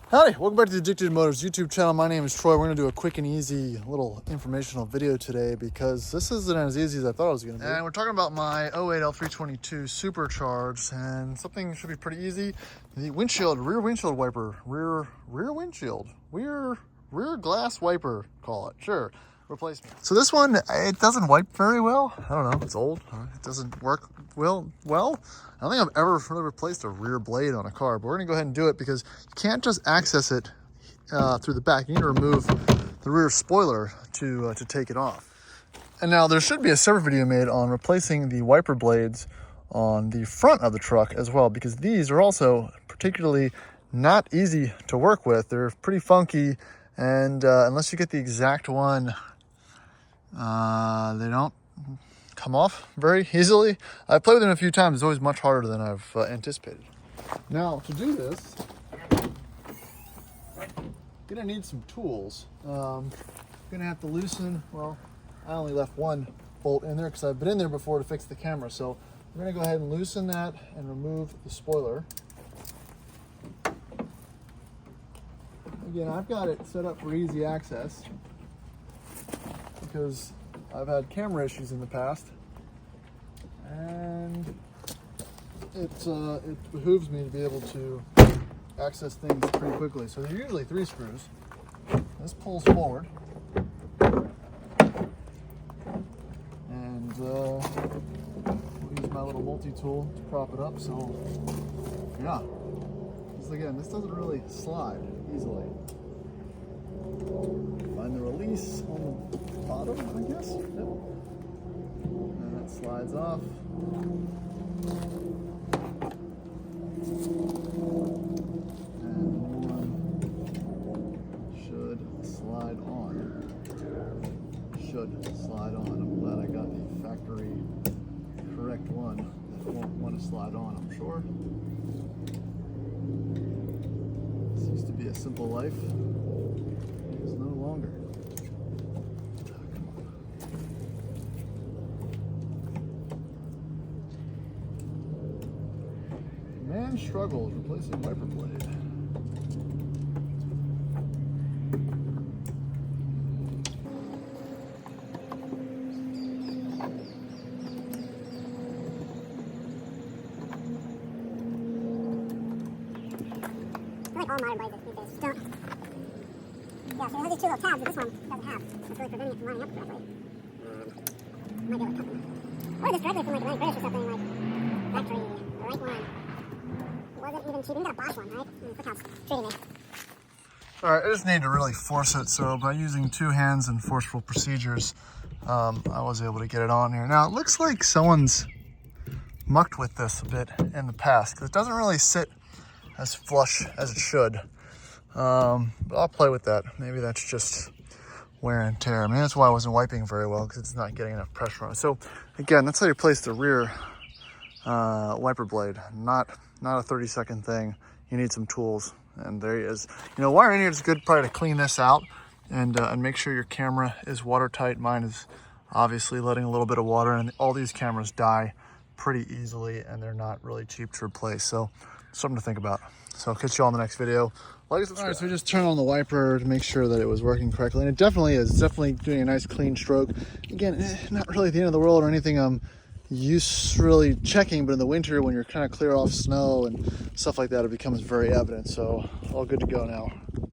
Howdy, welcome back to the Addicted Motors YouTube channel. My name is Troy. We're going to do a quick and easy little informational video today because this isn't as easy as I thought it was going to be. And we're talking about my Rover L322 supercharged, and something should be pretty easy. The rear windshield wiper, rear glass wiper, call it, sure, replacement. So this one, it doesn't wipe very well. I don't know, it's old. It doesn't work well. I don't think I've ever really replaced a rear blade on a car, but we're gonna go ahead and do it because you can't just access it through the back. You need to remove the rear spoiler to take it off. And now there should be a separate video made on replacing the wiper blades on the front of the truck as well, because these are also particularly not easy to work with. They're pretty funky, and unless you get the exact one, they don't come off very easily. I've played with them a few times. It's always much harder than I've anticipated. Now, to do this, I'm gonna need some tools. I'm gonna have to loosen, well, I only left one bolt in there because I've been in there before to fix the camera. So we're gonna go ahead and loosen that and remove the spoiler. Again, I've got it set up for easy access because I've had camera issues in the past, and it behooves me to be able to access things pretty quickly. So they're usually 3 screws. This pulls forward, and we'll use my little multi-tool to prop it up. So yeah, again, this doesn't really slide easily. Find the release on the bottom, I guess. Yep. And it slides off. And the one should slide on. I'm glad I got the factory correct one that won't want to slide on, I'm sure. This used to be a simple life. It's no longer. Man struggles replacing wiper blade. I like all modern blades these days. Don't. Yeah, so it has these 2 little tabs that this one doesn't have. That's really preventing it from lining up correctly. Might be able to cut them. Or this directly from like Atlantic British or something, like factory, the right one. It wasn't even cheap. You got a Bosch one, right? Look how it's treating me. All right, I just need to really force it. So by using 2 hands and forceful procedures, I was able to get it on here. Now it looks like someone's mucked with this a bit in the past because it doesn't really sit as flush as it should. But I'll play with that. Maybe that's just wear and tear. I mean, that's why I wasn't wiping very well, because it's not getting enough pressure on it. So again, that's how you place the rear wiper blade. Not a 30-second thing. You need some tools, and there he is. You know, while you're in here, it's good probably to clean this out and make sure your camera is watertight. Mine is obviously letting a little bit of water, and all these cameras die pretty easily, and they're not really cheap to replace. So something to think about. So I'll catch you all in the next video. Like and subscribe. All right, so we just turned on the wiper to make sure that it was working correctly, and it definitely is. It's definitely doing a nice clean stroke. Again, not really the end of the world or anything I'm used really checking, but in the winter when you're kind of clear off snow and stuff like that, it becomes very evident. So all good to go now.